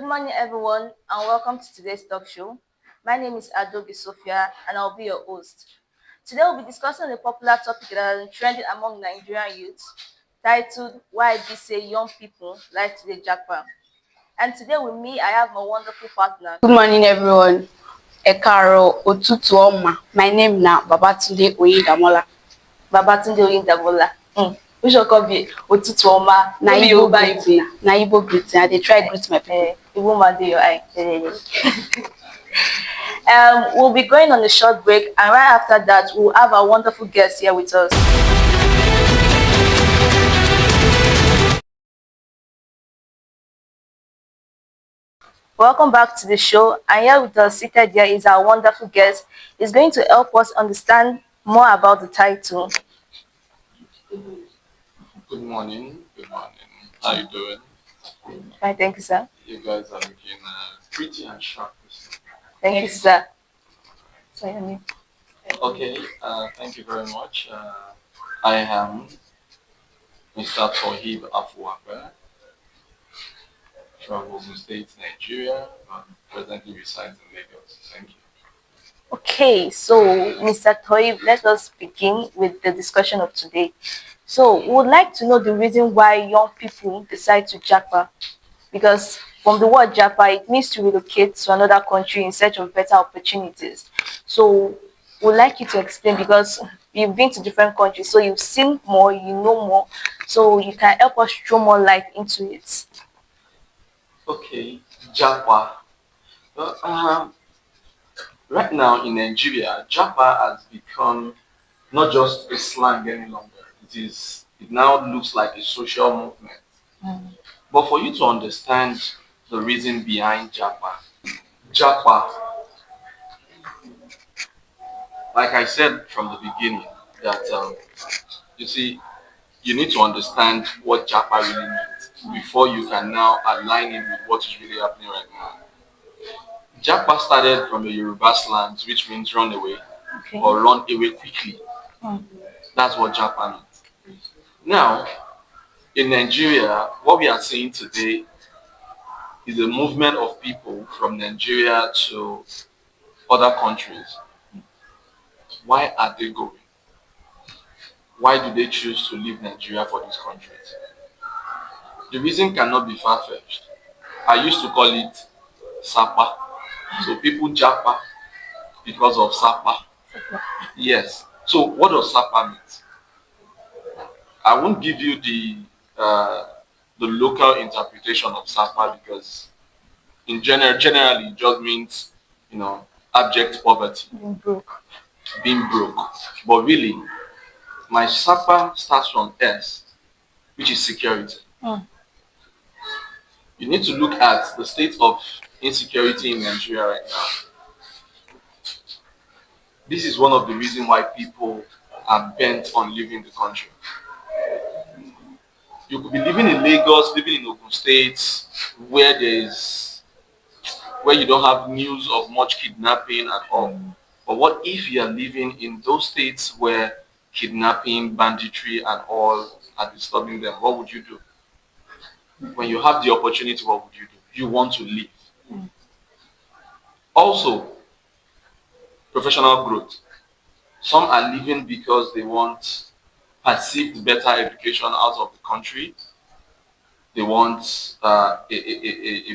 Good morning, everyone, and welcome to today's talk show. My name is Adobe Sophia, and I'll be your host. Today, we'll be discussing a popular topic that has been trending among Nigerian youths, titled "Why They Say Young People Like to the Jackpot." And today, with me, I have my wonderful partner. Good morning, everyone. Ekaro Otutuoma. My name now Babatunde Oyindamola. Babatunde Oyindamola. Which one could be Otutuoma? Na Igbo greeting. Na Igbo greeting. I dey try greet my people. Igbo man dey your eye. We'll be going on a short break, and right after that, we'll have our wonderful guest here with us. Welcome back to the show, and here with us seated here is our wonderful guest. He's going to help us understand more about the title. Good morning. Good morning. How you doing? Fine, thank you, sir. You guys are looking pretty and sharp. Thank you, sir. Okay. Thank you very much. I am Mr. Tohib Afuakwe from Ogun State, Nigeria, but presently resides in Lagos. Thank you. Okay, so Mr. Toib, let us begin with the discussion of today. So we would like to know the reason why young people decide to japa, because from the word japa, it means to relocate to another country in search of better opportunities. So we'd like you to explain, because you've been to different countries, so you've seen more, you know more, so you can help us throw more light into it. Okay, japa. Right now in Nigeria, japa has become not just a slang any longer. It now looks like a social movement. But for you to understand the reason behind japa, like I said from the beginning, that you see, you need to understand what japa really means before you can now align it with what is really happening right now. Japa started from the Yoruba slang, which means run away or run away quickly. That's what japa means. Now, in Nigeria, what we are seeing today is a movement of people from Nigeria to other countries. Why are they going? Why do they choose to leave Nigeria for these countries? The reason cannot be far-fetched. I used to call it Sapa. So people japa because of Sapa. Yes. So what does Sapa mean? I won't give you the local interpretation of Sapa, because generally it just means, abject poverty, being broke. But really, my Sapa starts from S, which is security. You need to look at the state of insecurity in Nigeria right now. This is one of the reasons why people are bent on leaving the country. You could be living in Lagos, living in Ogun State, where you don't have news of much kidnapping at all. But what if you are living in those states where kidnapping, banditry, and all are disturbing them? What would you do? When you have the opportunity, what would you do? You want to leave. Also, professional growth. Some are leaving because they want perceived better education out of the country. They want a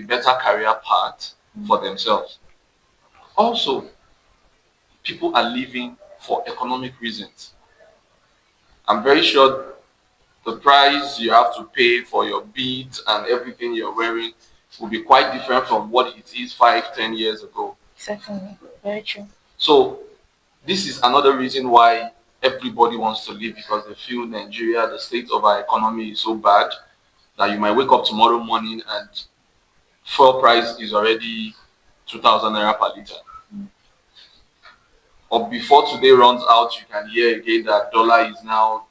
better career path for themselves. Also, people are leaving for economic reasons. I'm very sure the price you have to pay for your beads and everything you're wearing will be quite different from what it is 5-10 years ago. Certainly, very true. So this is another reason why everybody wants to leave, because they feel Nigeria, the state of our economy is so bad that you might wake up tomorrow morning and fuel price is already 2,000 naira per liter. Or before today runs out, you can hear again that dollar is now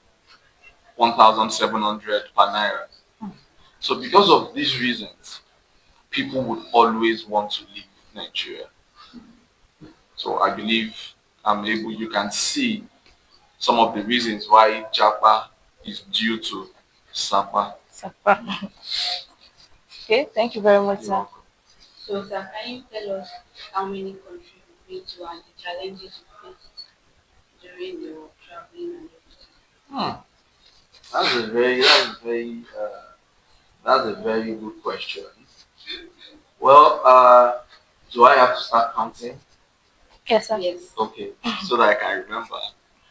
1,700 per naira. So because of these reasons, people would always want to leave Nigeria. So I believe you can see some of the reasons why Japa is due to Sapa. Okay, thank you very much, sir. So, sir, can you tell us how many countries you've been to and the challenges you faced during your traveling and everything? Hmm. That's a very, that's a very, that's a very good question. Well, do I have to start counting? Yes, sir. Yes. Okay, so that I can remember.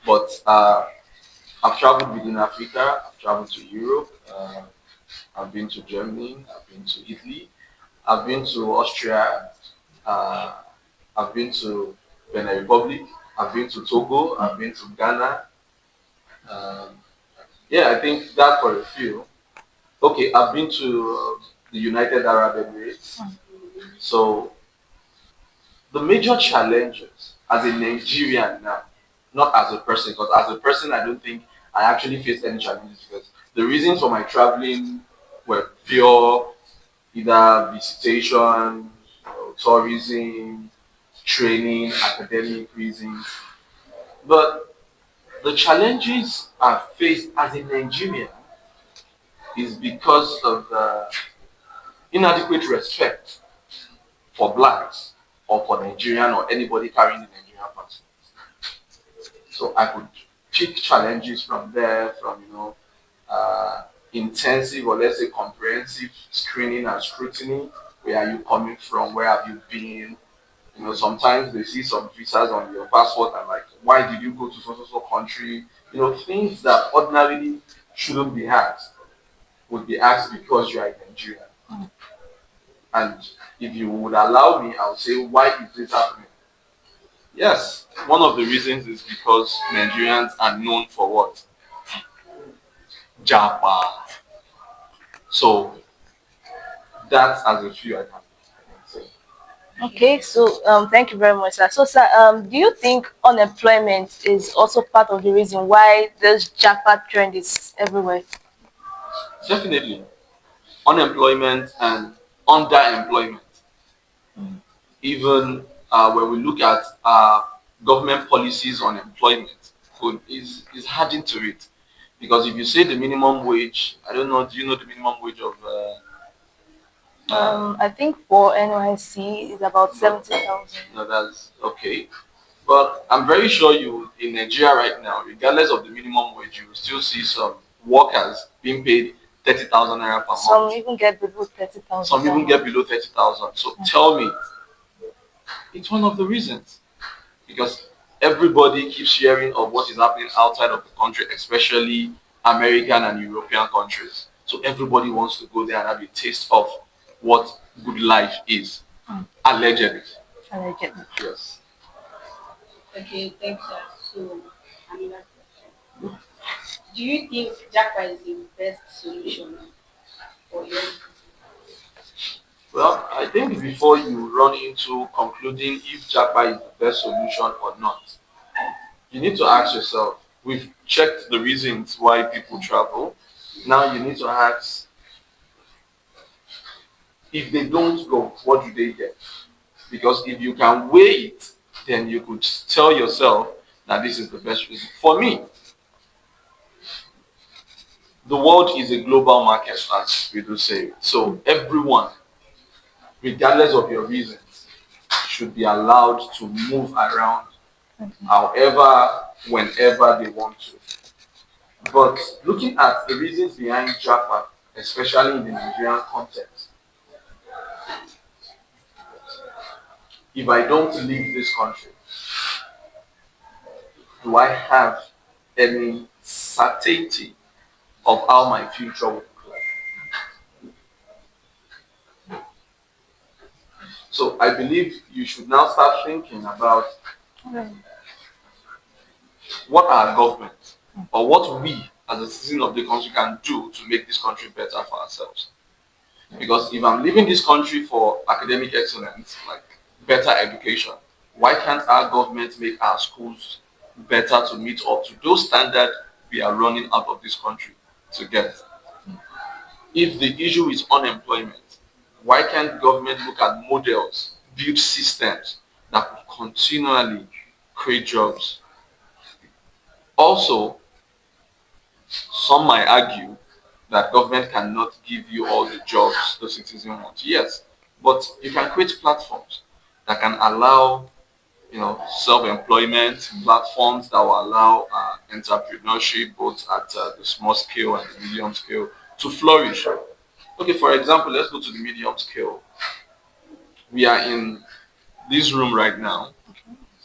But I've traveled within Africa. I've traveled to Europe. I've been to Germany. I've been to Italy. I've been to Austria. Uh, I've been to Benin Republic. I've been to Togo. I've been to Ghana. Um, yeah, I think that for a few. Okay, I've been to the United Arab Emirates. So the major challenges as a Nigerian now, not as a person, because as a person, I don't think I actually faced any challenges because the reasons for my traveling were pure either visitation, tourism, training, academic reasons. But the challenges I faced as a Nigerian is because of the inadequate respect for blacks or for Nigerian or anybody carrying the Nigerian passport. So I could pick challenges from there, from intensive or let's say comprehensive screening and scrutiny. Where are you coming from? Where have you been? Sometimes they see some visas on your passport and like, why did you go to so country? Things that ordinarily shouldn't be asked would be asked because you are a Nigerian. And if you would allow me, I would say, why is this happening? Yes, one of the reasons is because Nigerians are known for what? Japa. So that's as a few I can say. Okay, so thank you very much, sir. So, sir, do you think unemployment is also part of the reason why this jackpot trend is everywhere? Definitely, unemployment and underemployment. Even when we look at government policies on employment, is adding to it. Because if you say the minimum wage, I don't know, do you know the minimum wage of I think for NYC is about no, 70,000. no, that's okay. But I'm very sure you in Nigeria right now, regardless of the minimum wage, you will still see some workers being paid 30,000 naira per Some month. even get below 30,000 Some per even get month. below 30,000. So tell me, it's one of the reasons because everybody keeps hearing of what is happening outside of the country, especially American and European countries. So everybody wants to go there and have a taste of what good life is, allegedly. Allegedly. Yes. Okay, thanks, sir. So, another question. Do you think Japa is the best solution for young people? Well, I think before you run into concluding if Japa is the best solution or not, you need to ask yourself. We've checked the reasons why people travel. Now you need to ask if they don't go, what do they get? Because if you can weigh it, then you could tell yourself that this is the best reason. For me, the world is a global market, as we do say. So everyone, regardless of your reasons, should be allowed to move around however, whenever they want to. But looking at the reasons behind Japa, especially in the Nigerian context, if I don't leave this country, do I have any certainty of how my future will look like? So I believe you should now start thinking about what our government or what we as a citizen of the country can do to make this country better for ourselves. Because if I'm leaving this country for academic excellence, like better education, why can't our government make our schools better to meet up to those standards we are running out of this country to get? If the issue is unemployment, why can't government look at models, build systems that could continually create jobs? Also, some might argue that government cannot give you all the jobs the citizen wants. Yes, But you can create platforms that can allow, self-employment, platforms that will allow entrepreneurship both at the small scale and the medium scale to flourish. Okay, for example, let's go to the medium scale. We are in this room right now.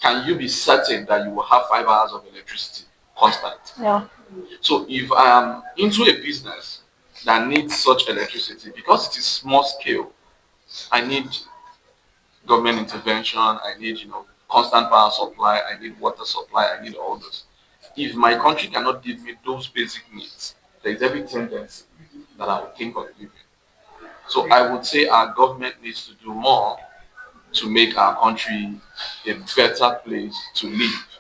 Can you be certain that you will have 5 hours of electricity constant? Yeah. So if I am into a business that needs such electricity, because it is small scale, I need government intervention, I need, constant power supply, I need water supply, I need all this. If my country cannot give me those basic needs, there is every tendency that I would think of leaving. So I would say our government needs to do more to make our country a better place to live.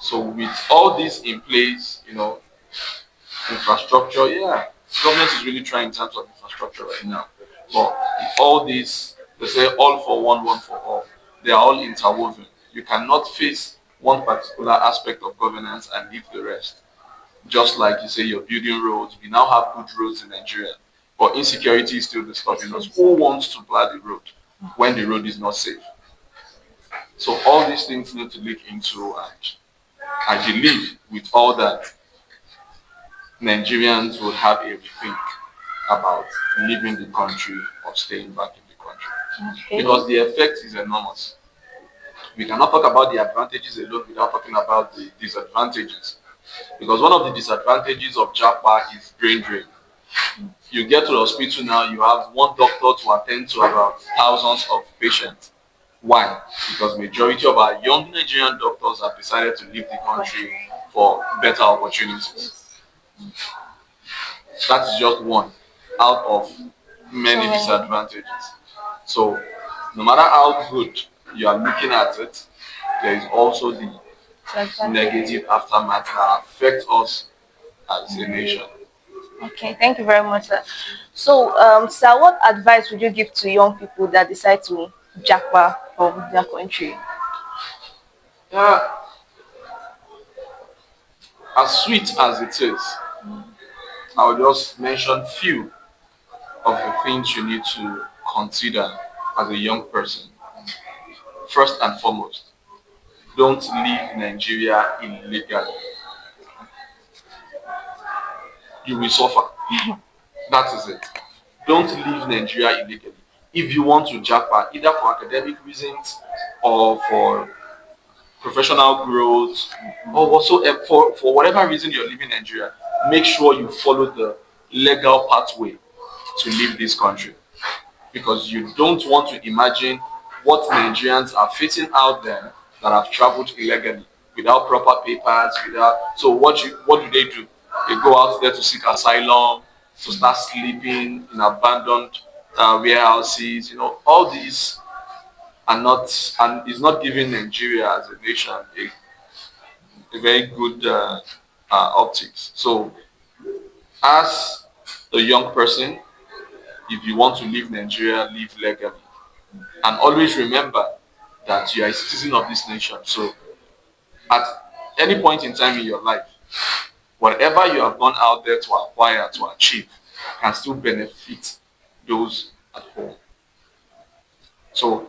So with all this in place, infrastructure, yeah, government is really trying in terms of infrastructure right now. But all these, they say all for one for all. They are all interwoven. You cannot face one particular aspect of governance and leave the rest. Just like you say, you're building roads. We now have good roads in Nigeria, but insecurity is still disturbing us. Who wants to plow the road when the road is not safe? So all these things need to look into, and I believe with all that, Nigerians would have a rethink about leaving the country or staying back in the country. Okay. Because the effect is enormous. We cannot talk about the advantages alone without talking about the disadvantages. Because one of the disadvantages of Japa is brain drain. You get to the hospital now, you have one doctor to attend to about thousands of patients. Why? Because majority of our young Nigerian doctors have decided to leave the country for better opportunities. That is just one out of many disadvantages. So, no matter how good you are looking at it, there is also the negative aftermath that affect us as a nation. Okay, thank you very much, sir. So, sir, what advice would you give to young people that decide to japa from their country? Yeah, as sweet as it is, I'll just mention few of the things you need to consider as a young person. First and foremost, don't leave Nigeria illegally. You will suffer. That is it. Don't leave Nigeria illegally. If you want to japa, either for academic reasons or for professional growth or also for whatever reason you're leaving Nigeria, make sure you follow the legal pathway to leave this country, because you don't want to imagine what Nigerians are facing out there that have traveled illegally without proper papers, without. So what do they do? They go out there to seek asylum, to start sleeping in abandoned warehouses. All these are not, and is not giving Nigeria as a nation a very good optics. So as a young person, if you want to leave Nigeria, leave legally. And always remember that you are a citizen of this nation. So at any point in time in your life, whatever you have gone out there to acquire, to achieve, can still benefit those at home. So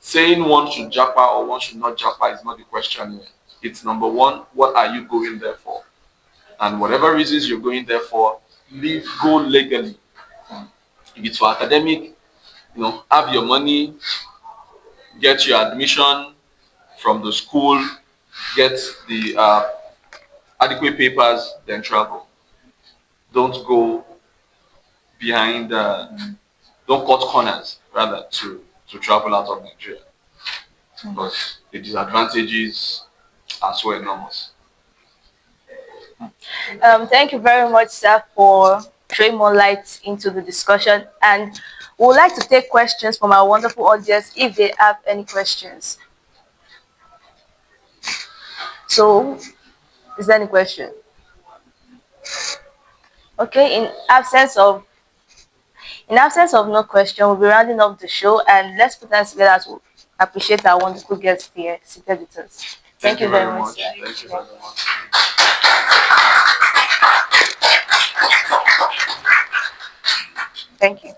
saying one should japa or one should not japa is not the question here. It's number one, what are you going there for? And whatever reasons you're going there for, go legally. If it's for academic, have your money, get your admission from the school, get the adequate papers, then travel. Don't go behind, don't cut corners, rather, to travel out of Nigeria. Because the disadvantages are so enormous. Thank you very much, sir, for throwing more light into the discussion. And we would like to take questions from our wonderful audience if they have any questions. So, is there any question? Okay, in absence of no question, we'll be rounding up the show, and let's put hands together to appreciate our wonderful guests here seated with us. Thank Thank you you very very much, much. sir. Thank you very much. Thank you.